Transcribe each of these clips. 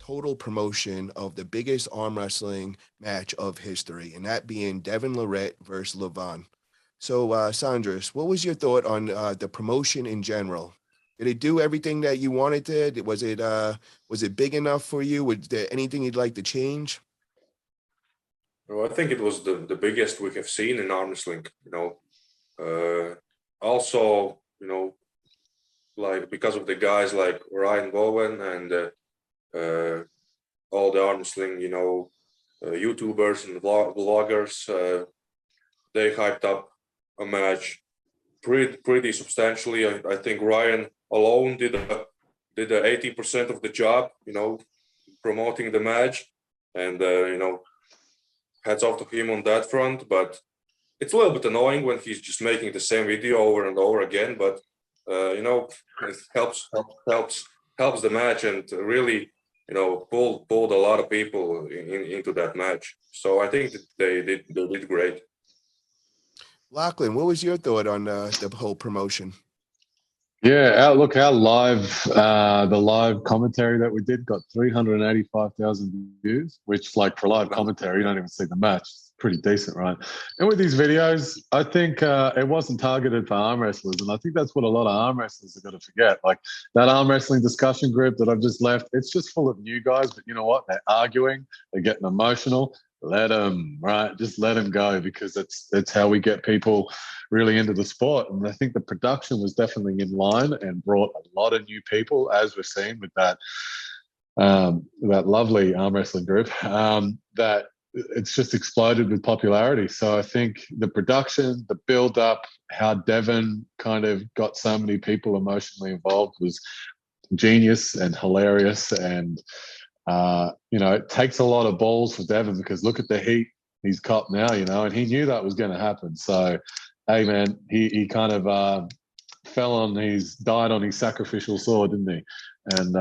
total promotion of the biggest arm wrestling match of history, and that being Devon Larratt versus Levan. So, Sandris, what was your thought on the promotion in general? Did it do everything that you wanted to? Was it big enough for you? Was there anything you'd like to change? Well, I think it was the biggest we have seen in arm wrestling. Also, like because of the guys like Ryan Bowen and all the arm wrestling, YouTubers and vloggers, they hyped up a match pretty substantially. I think Ryan alone did 80% of the job, promoting the match, and hats off to him on that front. But it's a little bit annoying when he's just making the same video over and over again. But it helps the match and really pulled a lot of people into that match. So I think that they did great. Lachlan, what was your thought on the whole promotion? Yeah, our live, the live commentary that we did got 385,000 views, which, like, for live commentary, you don't even see the match. It's pretty decent, right? And with these videos, I think it wasn't targeted for arm wrestlers, and I think that's what a lot of arm wrestlers are going to forget. Like, that arm wrestling discussion group that I've just left, it's just full of new guys, but you know what? They're arguing, they're getting emotional. Let them, right? Just let them go, because that's how we get people really into the sport. And I think the production was definitely in line and brought a lot of new people, as we're seeing with that lovely arm wrestling group, that it's just exploded with popularity. So I think the production, the build up, how Devon kind of got so many people emotionally involved was genius and hilarious. And it takes a lot of balls for Devon, because look at the heat he's copped now, and he knew that was going to happen. So, hey, man, he kind of died on his sacrificial sword, didn't he? And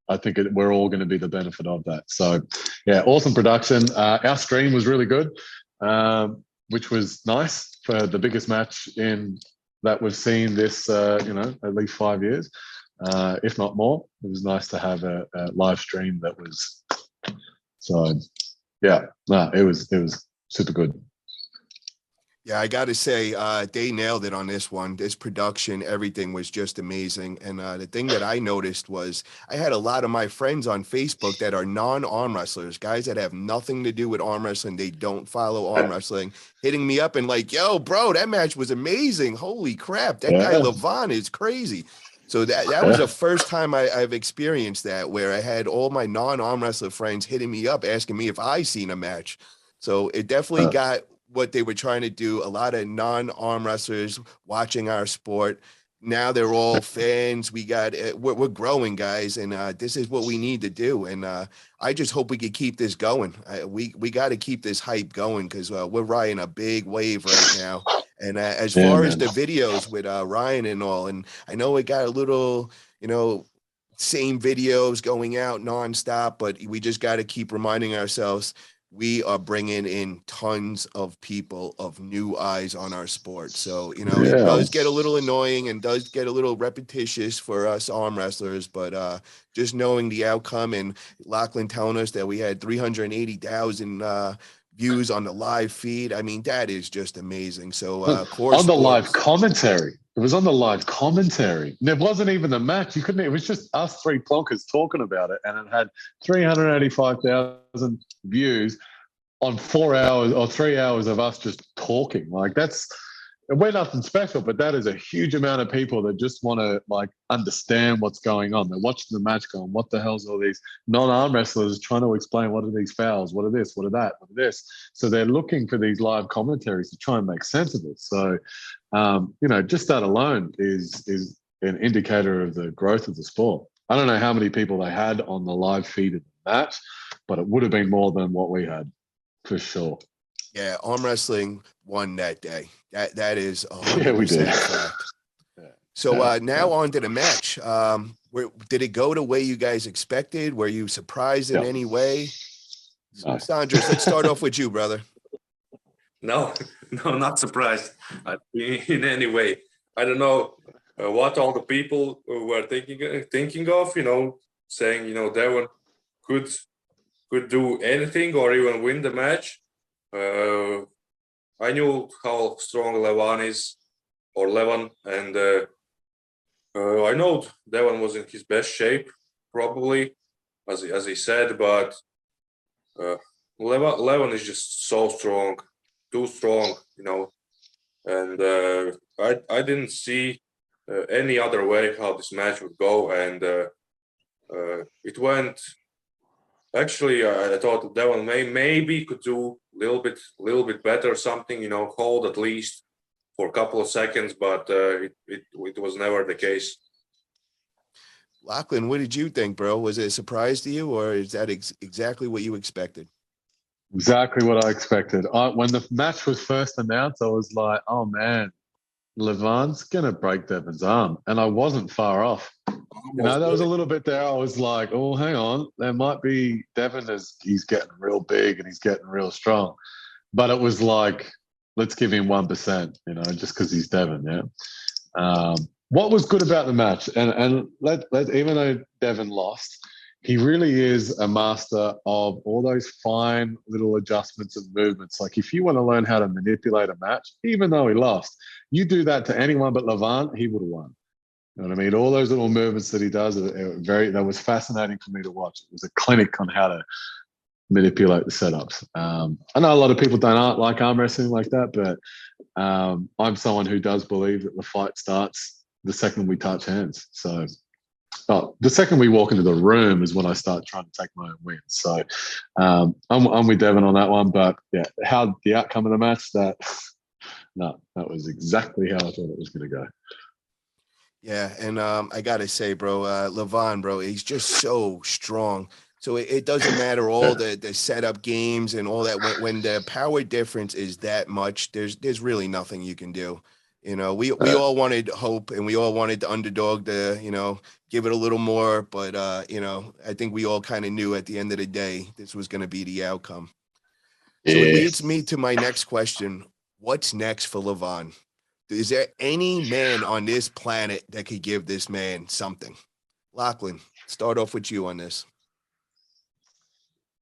I think we're all going to be the benefit of that. So, yeah, awesome production. Our stream was really good, which was nice for the biggest match that we've seen this, at least 5 years. If not more. It was nice to have a live stream that was it was super good. Yeah, I got to say, they nailed it on this one. This production, everything was just amazing. And the thing that I noticed was I had a lot of my friends on Facebook that are non-arm wrestlers, guys that have nothing to do with arm wrestling. They don't follow arm wrestling, hitting me up and like, yo, bro, that match was amazing. Holy crap. That guy Levan is crazy. So that was the first time I've experienced that, where I had all my non-arm wrestler friends hitting me up, asking me if I seen a match. So it definitely got what they were trying to do. A lot of non-arm wrestlers watching our sport. Now they're all fans. We're growing, guys, and this is what we need to do. And I just hope we could keep this going. We got to keep this hype going, because we're riding a big wave right now. And as far as the videos with Ryan and all, and I know it got a little, same videos going out nonstop, but we just got to keep reminding ourselves we are bringing in tons of people, of new eyes on our sport. So, it does get a little annoying and does get a little repetitious for us arm wrestlers, but just knowing the outcome, and Lachlan telling us that we had 380,000 views on the live feed. I mean, that is just amazing. So, on the live commentary, it was on the live commentary. And it wasn't even the match. It was just us three plonkers talking about it. And it had 385,000 views on 4 hours or 3 hours of us just talking. Like, we're nothing special, but that is a huge amount of people that just want to understand what's going on. They're watching the match going, what the hell's all these non-arm wrestlers trying to explain, what are these fouls? What are this? What are that? What are this? So they're looking for these live commentaries to try and make sense of it. So, just that alone is an indicator of the growth of the sport. I don't know how many people they had on the live feed of the match, but it would have been more than what we had, for sure. Yeah, arm wrestling won that day. That is 100% yeah, we did. fact. So now on to the match. Did it go the way you guys expected? Were you surprised in any way? Sandris, let's start off with you, brother. No, not surprised in any way. I don't know what all the people were thinking of, saying, Devon could do anything or even win the match. I knew how strong Levan is, or Levan, and I know Devon was in his best shape, probably, as he said, but Levan is just so strong, too strong, and I didn't see any other way how this match would go, and it went. Actually, I thought Devon maybe could do a little bit better, something, hold at least for a couple of seconds, but it was never the case. Lachlan, what did you think, bro? Was it a surprise to you, or is that exactly what you expected? Exactly what I expected. When the match was first announced, I was like, oh man, Levan's going to break Devon's arm. And I wasn't far off. There was a little bit there. I was like, oh, hang on. There might be Devon as he's getting real big and he's getting real strong. But it was like, let's give him 1%, just because he's Devon, yeah. What was good about the match, and even though Devon lost, he really is a master of all those fine little adjustments and movements. Like if you want to learn how to manipulate a match, even though he lost, you do that to anyone but Levan, he would have won. You know what I mean? All those little movements that he does, that was fascinating for me to watch. It was a clinic on how to manipulate the setups. I know a lot of people don't like arm wrestling like that, but I'm someone who does believe that the fight starts the second we touch hands. So the second we walk into the room is when I start trying to take my own wins. So I'm with Devon on that one. But yeah, how the outcome of the match, that was exactly how I thought it was going to go. Yeah, and I gotta say, bro, Levan, bro, he's just so strong. So it doesn't matter all the setup games and all that. When the power difference is that much, there's really nothing you can do. We all wanted hope, and we all wanted the underdog to give it a little more. But I think we all kind of knew at the end of the day this was going to be the outcome. So it leads me to my next question: what's next for Levan? Is there any man on this planet that could give this man something? Lachlan, start off with you on this.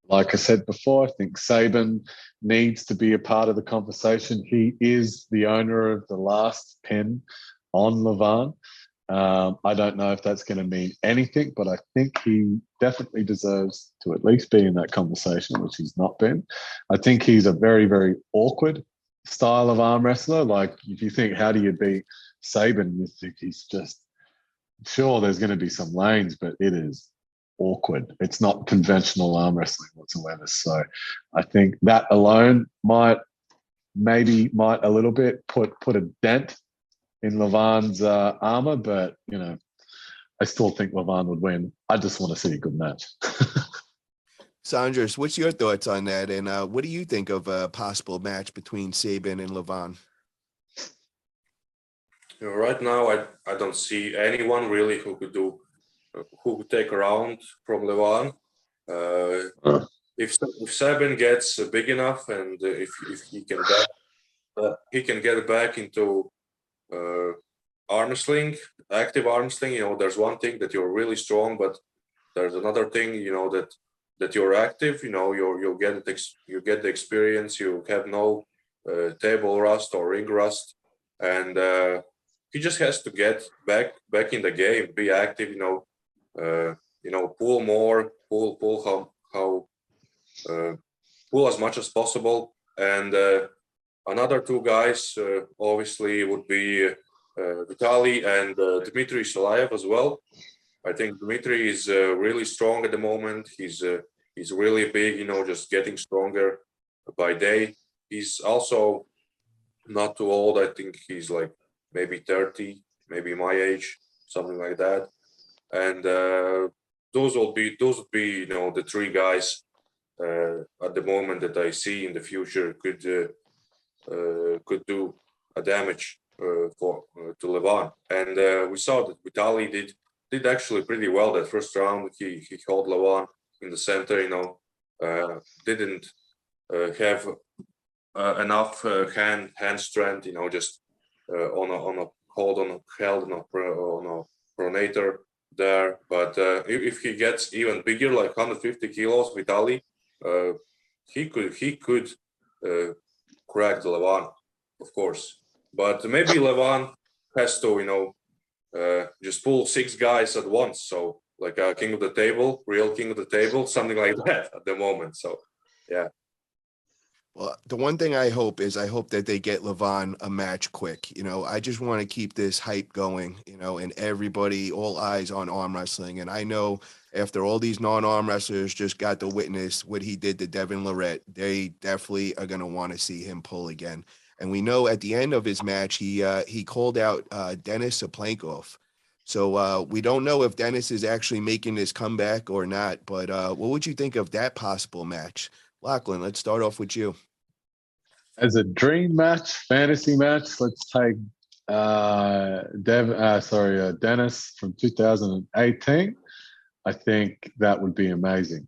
Like I said before, I think Saban needs to be a part of the conversation. He is the owner of the last pen on Levan. I don't know if that's going to mean anything, but I think he definitely deserves to at least be in that conversation, which he's not been. I think he's a very, very awkward style of arm wrestler. Like if you think, how do you beat Saban? You think he's just, sure, there's going to be some lanes, but it is awkward. It's not conventional arm wrestling whatsoever. So I think that alone might a little bit put a dent in Levan's armor, but I still think Levan would win. I just want to see a good match. Sandris, what's your thoughts on that? And what do you think of a possible match between Saban and Levan? Right now, I don't see anyone really who could take a round from Levan. If Saban gets big enough, and if he can get back into arm wrestling, active arm wrestling, there's one thing that you're really strong, but there's another thing, that you're active. You get the experience. You have no table rust or ring rust, and he just has to get back in the game, be active. Pull more, pull pull as much as possible. And another two guys obviously would be Vitaly and Dmitry Solayev as well. I think Dmitry is really strong at the moment. He's really big, just getting stronger by day. He's also not too old. I think he's like maybe 30, maybe my age, something like that. And those would be the three guys at the moment that I see in the future could do a damage to Levan. And we saw that Vitaly did actually pretty well that first round. He held Levan in the center. Didn't have enough hand strength. Just on a hold on a held on a pronator there. But But if he gets even bigger, like 150 kilos with Ali, he could crack the Levan, of course. But maybe Levan has to, just pull 6 guys at once. So like a king of the table, real king of the table, something like that at the moment. So yeah. Well, the one thing I hope is I hope that they get Levan a match quick. I just want to keep this hype going, and everybody, all eyes on arm wrestling. And I know after all these non-arm wrestlers just got to witness what he did to Devon Larratt, they definitely are going to want to see him pull again. And we know at the end of his match, he called out Denis Saplankov. So we don't know if Denis is actually making this comeback or not. But what would you think of that possible match? Lachlan, let's start off with you. As a dream match, fantasy match, let's take Denis from 2018. I think that would be amazing.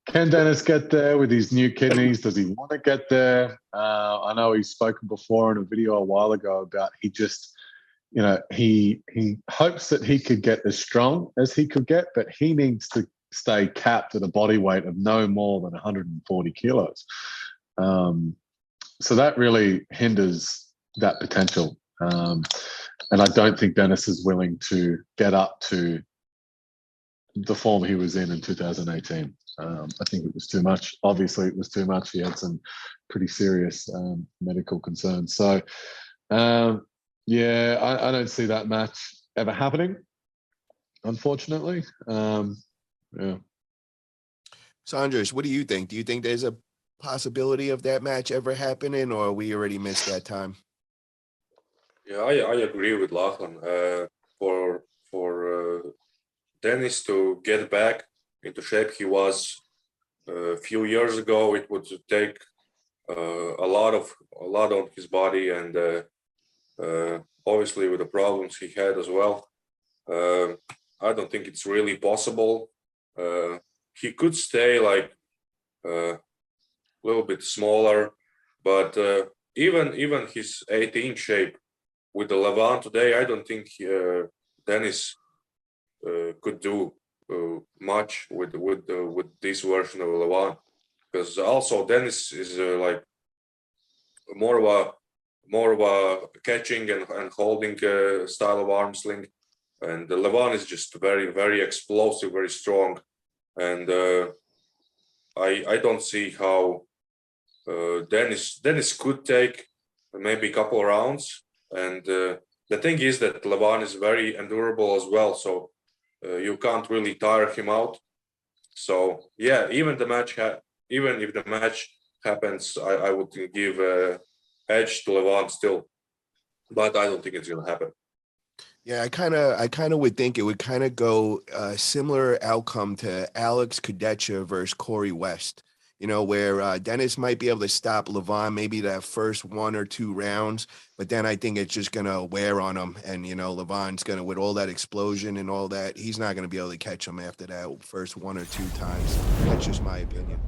Can Denis get there with his new kidneys? Does he want to get there? I know he's spoken before in a video a while ago about he just, he hopes that he could get as strong as he could get, but he needs to stay capped at a body weight of no more than 140 kilos. So that really hinders that potential. And I don't think Denis is willing to get up to the form he was in 2018. I think it was too much. Obviously, it was too much. He had some pretty serious medical concerns. So, I don't see that match ever happening, unfortunately. Yeah. Sandris, what do you think? Do you think there's a possibility of that match ever happening, or we already missed that time? Yeah, I agree with Lachlan. For Denis to get back into shape he was a few years ago, it would take a lot on his body, and obviously with the problems he had as well. I don't think it's really possible. He could stay like a little bit smaller, but even his 18 shape with the Levan today, I don't think Denis could do much with this version of Levan, because also Denis is like more of a catching and holding style of arm sling, and the Levan is just very, very explosive, very strong, and I don't see how Denis could take maybe a couple of rounds, and the thing is that Levan is very endurable as well, so you can't really tire him out. So yeah, even if the match happens, I would give edge to Levan still, but I don't think it's gonna happen. Yeah, I kind of would think it would kind of go a similar outcome to Alex Kudecha versus Corey West. Where Denis might be able to stop Levan maybe that first 1 or 2 rounds, but then I think it's just going to wear on him. And, Levan's going to, with all that explosion and all that, he's not going to be able to catch him after that first 1 or 2 times. That's just my opinion.